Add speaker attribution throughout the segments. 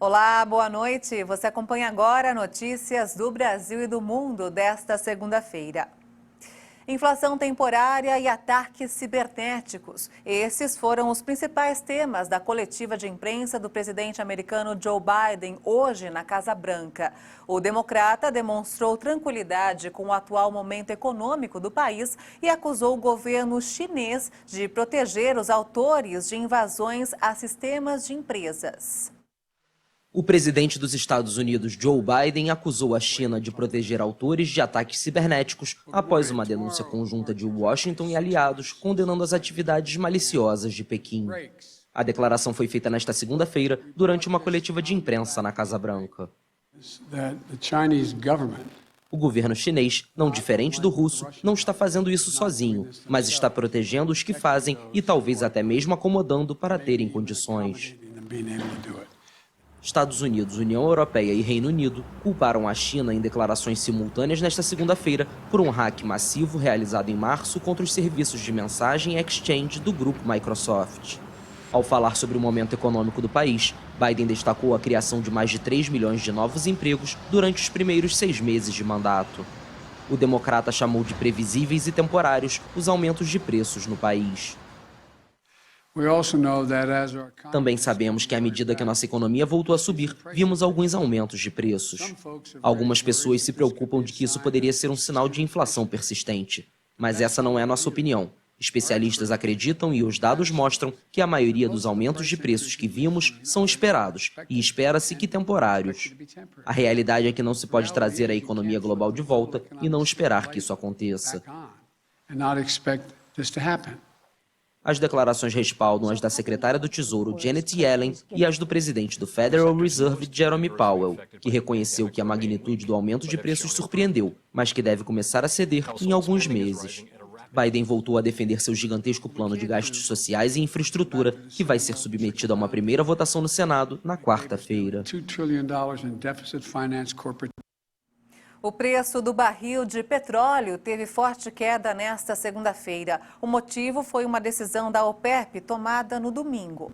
Speaker 1: Olá, boa noite. Você acompanha agora notícias do Brasil e do mundo desta segunda-feira. Inflação temporária e ataques cibernéticos. Esses foram os principais temas da coletiva de imprensa do presidente americano Joe Biden hoje na Casa Branca. O democrata demonstrou tranquilidade com o atual momento econômico do país e acusou o governo chinês de proteger os autores de invasões a sistemas de empresas.
Speaker 2: O presidente dos Estados Unidos, Joe Biden, acusou a China de proteger autores de ataques cibernéticos após uma denúncia conjunta de Washington e aliados condenando as atividades maliciosas de Pequim. A declaração foi feita nesta segunda-feira durante uma coletiva de imprensa na Casa Branca. O governo chinês, não diferente do russo, não está fazendo isso sozinho, mas está protegendo os que fazem e talvez até mesmo acomodando para terem condições. Estados Unidos, União Europeia e Reino Unido culparam a China em declarações simultâneas nesta segunda-feira por um hack massivo realizado em março contra os serviços de mensagem Exchange do grupo Microsoft. Ao falar sobre o momento econômico do país, Biden destacou a criação de mais de 3 milhões de novos empregos durante os primeiros 6 meses de mandato. O democrata chamou de previsíveis e temporários os aumentos de preços no país. Também sabemos que à medida que a nossa economia voltou a subir, vimos alguns aumentos de preços. Algumas pessoas se preocupam de que isso poderia ser um sinal de inflação persistente. Mas essa não é a nossa opinião. Especialistas acreditam e os dados mostram que a maioria dos aumentos de preços que vimos são esperados e espera-se que temporários. A realidade é que não se pode trazer a economia global de volta e não esperar que isso aconteça. As declarações respaldam as da secretária do Tesouro, Janet Yellen, e as do presidente do Federal Reserve, Jerome Powell, que reconheceu que a magnitude do aumento de preços surpreendeu, mas que deve começar a ceder em alguns meses. Biden voltou a defender seu gigantesco plano de gastos sociais e infraestrutura, que vai ser submetido a uma primeira votação no Senado na quarta-feira.
Speaker 1: O preço do barril de petróleo teve forte queda nesta segunda-feira. O motivo foi uma decisão da OPEP tomada no domingo.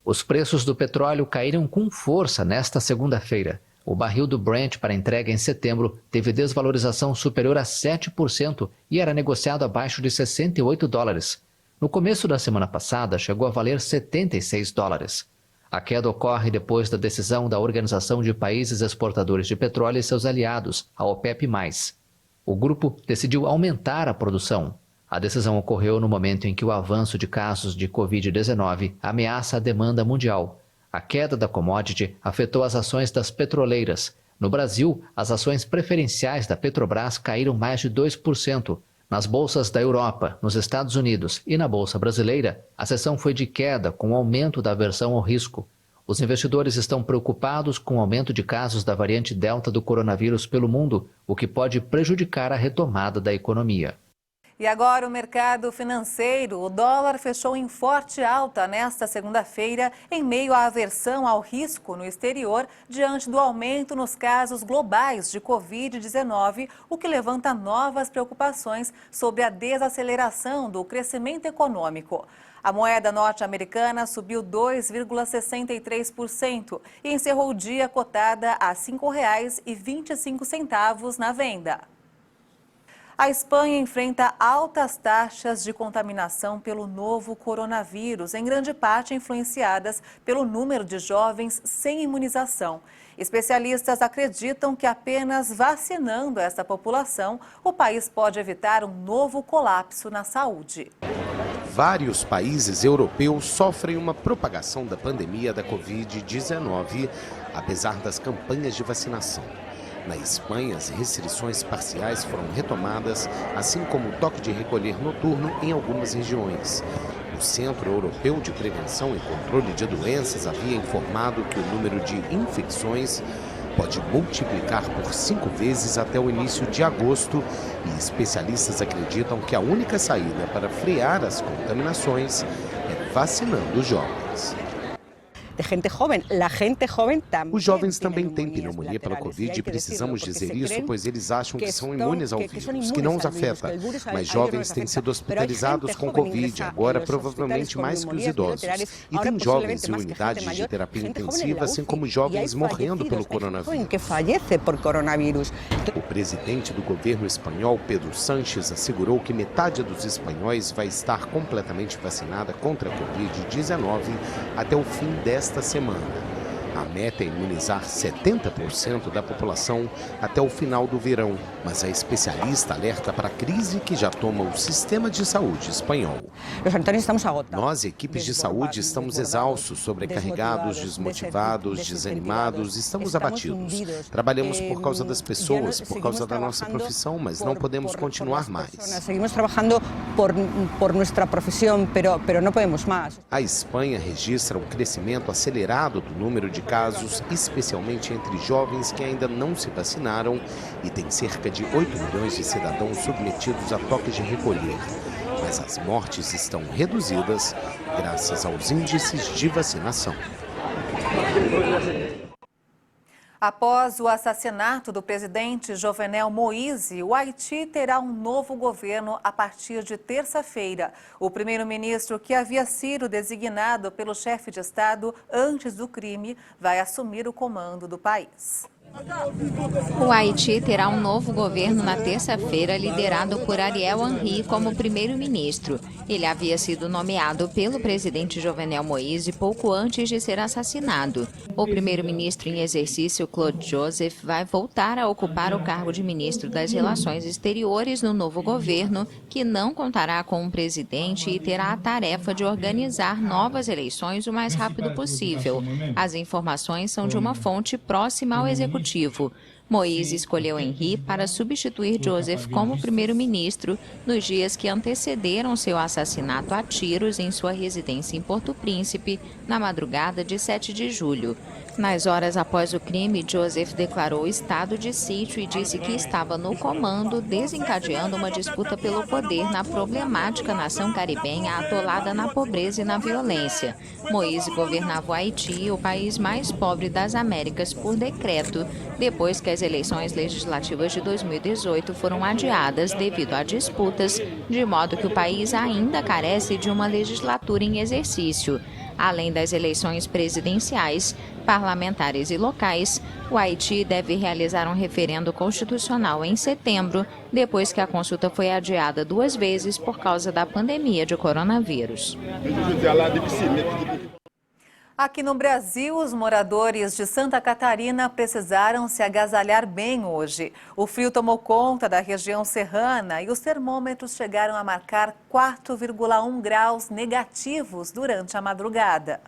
Speaker 3: Os preços do petróleo caíram com força nesta segunda-feira. O barril do Brent para entrega em setembro teve desvalorização superior a 7% e era negociado abaixo de $68. No começo da semana passada, chegou a valer $76. A queda ocorre depois da decisão da Organização de Países Exportadores de Petróleo e seus aliados, a OPEP+. O grupo decidiu aumentar a produção. A decisão ocorreu no momento em que o avanço de casos de Covid-19 ameaça a demanda mundial. A queda da commodity afetou as ações das petroleiras. No Brasil, as ações preferenciais da Petrobras caíram mais de 2%. Nas bolsas da Europa, nos Estados Unidos e na bolsa brasileira, a sessão foi de queda com o aumento da aversão ao risco. Os investidores estão preocupados com o aumento de casos da variante Delta do coronavírus pelo mundo, o que pode prejudicar a retomada da economia.
Speaker 1: E agora o mercado financeiro. O dólar fechou em forte alta nesta segunda-feira em meio à aversão ao risco no exterior diante do aumento nos casos globais de Covid-19, o que levanta novas preocupações sobre a desaceleração do crescimento econômico. A moeda norte-americana subiu 2,63% e encerrou o dia cotada a R$ 5,25 na venda. A Espanha enfrenta altas taxas de contaminação pelo novo coronavírus, em grande parte influenciadas pelo número de jovens sem imunização. Especialistas acreditam que apenas vacinando essa população, o país pode evitar um novo colapso na saúde.
Speaker 4: Vários países europeus sofrem uma propagação da pandemia da Covid-19, apesar das campanhas de vacinação. Na Espanha, as restrições parciais foram retomadas, assim como o toque de recolher noturno em algumas regiões. O Centro Europeu de Prevenção e Controle de Doenças havia informado que o número de infecções pode multiplicar por 5 vezes até o início de agosto e especialistas acreditam que a única saída para frear as contaminações é vacinando os jovens. Os jovens também têm pneumonia pela Covid e precisamos dizer isso, pois eles acham que são imunes ao vírus, que não os afeta. Mas jovens têm sido hospitalizados com Covid, agora provavelmente mais que os idosos. E tem jovens em unidades de terapia intensiva, assim como jovens morrendo pelo coronavírus. O presidente do governo espanhol, Pedro Sánchez, assegurou que metade dos espanhóis vai estar completamente vacinada contra a Covid-19 até o fim desta semana. A meta é imunizar 70% da população até o final do verão, mas a especialista alerta para a crise que já toma o sistema de saúde espanhol. Nós, equipes de saúde, estamos exaustos, sobrecarregados, desmotivados, desanimados, estamos abatidos. Trabalhamos por causa das pessoas, por causa da nossa profissão, mas não podemos continuar mais.
Speaker 5: Seguimos trabalhando por nossa profissão, mas não podemos mais.
Speaker 4: A Espanha registra um crescimento acelerado do número de casos, especialmente entre jovens que ainda não se vacinaram, e tem cerca de 8 milhões de cidadãos submetidos a toque de recolher. Mas as mortes estão reduzidas graças aos índices de vacinação.
Speaker 1: Após o assassinato do presidente Jovenel Moïse, o Haiti terá um novo governo a partir de terça-feira. O primeiro-ministro, que havia sido designado pelo chefe de Estado antes do crime, vai assumir o comando do país.
Speaker 6: O Haiti terá um novo governo na terça-feira, liderado por Ariel Henry como primeiro-ministro. Ele havia sido nomeado pelo presidente Jovenel Moïse pouco antes de ser assassinado. O primeiro-ministro em exercício, Claude Joseph, vai voltar a ocupar o cargo de ministro das Relações Exteriores no novo governo, que não contará com um presidente e terá a tarefa de organizar novas eleições o mais rápido possível. As informações são de uma fonte próxima ao executivo. Moïse escolheu Henry para substituir Joseph como primeiro-ministro nos dias que antecederam seu assassinato a tiros em sua residência em Porto Príncipe, na madrugada de 7 de julho. Nas horas após o crime, Joseph declarou estado de sítio e disse que estava no comando, desencadeando uma disputa pelo poder na problemática nação caribenha atolada na pobreza e na violência. Moïse governava o Haiti, o país mais pobre das Américas, por decreto, depois que as eleições legislativas de 2018 foram adiadas devido a disputas, de modo que o país ainda carece de uma legislatura em exercício. Além das eleições presidenciais, parlamentares e locais, o Haiti deve realizar um referendo constitucional em setembro, depois que a consulta foi adiada 2 vezes por causa da pandemia de coronavírus.
Speaker 1: Aqui no Brasil, os moradores de Santa Catarina precisaram se agasalhar bem hoje. O frio tomou conta da região serrana e os termômetros chegaram a marcar 4,1 graus negativos durante a madrugada.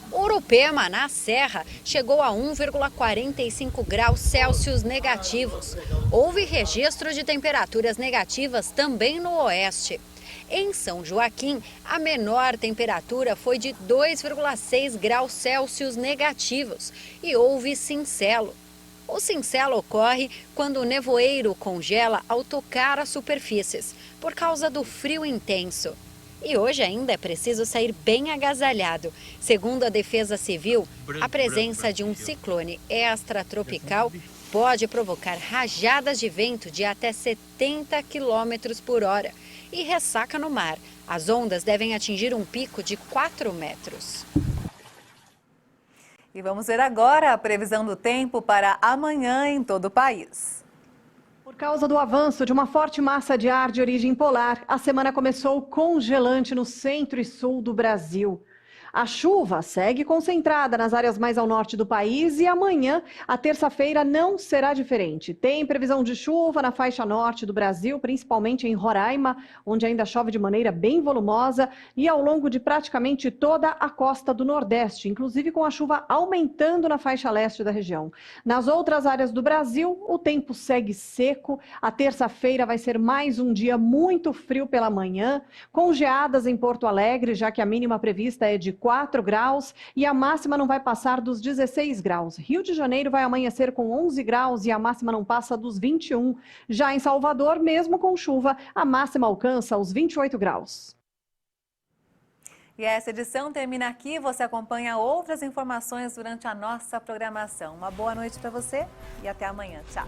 Speaker 7: Urupema, na Serra, chegou a 1,45 graus Celsius negativos. Houve registro de temperaturas negativas também no oeste. Em São Joaquim, a menor temperatura foi de 2,6 graus Celsius negativos e houve cincelo. O cincelo ocorre quando o nevoeiro congela ao tocar as superfícies, por causa do frio intenso. E hoje ainda é preciso sair bem agasalhado. Segundo a Defesa Civil, a presença de um ciclone extratropical pode provocar rajadas de vento de até 70 km por hora e ressaca no mar. As ondas devem atingir um pico de 4 metros.
Speaker 1: E vamos ver agora a previsão do tempo para amanhã em todo o país.
Speaker 8: Por causa do avanço de uma forte massa de ar de origem polar, a semana começou congelante no centro e sul do Brasil. A chuva segue concentrada nas áreas mais ao norte do país e amanhã, a terça-feira, não será diferente. Tem previsão de chuva na faixa norte do Brasil, principalmente em Roraima, onde ainda chove de maneira bem volumosa, e ao longo de praticamente toda a costa do Nordeste, inclusive com a chuva aumentando na faixa leste da região. Nas outras áreas do Brasil, o tempo segue seco. A terça-feira vai ser mais um dia muito frio pela manhã, com geadas em Porto Alegre, já que a mínima prevista é de 4 graus e a máxima não vai passar dos 16 graus. Rio de Janeiro vai amanhecer com 11 graus e a máxima não passa dos 21. Já em Salvador, mesmo com chuva, a máxima alcança os 28 graus.
Speaker 1: E essa edição termina aqui. Você acompanha outras informações durante a nossa programação. Uma boa noite para você e até amanhã. Tchau.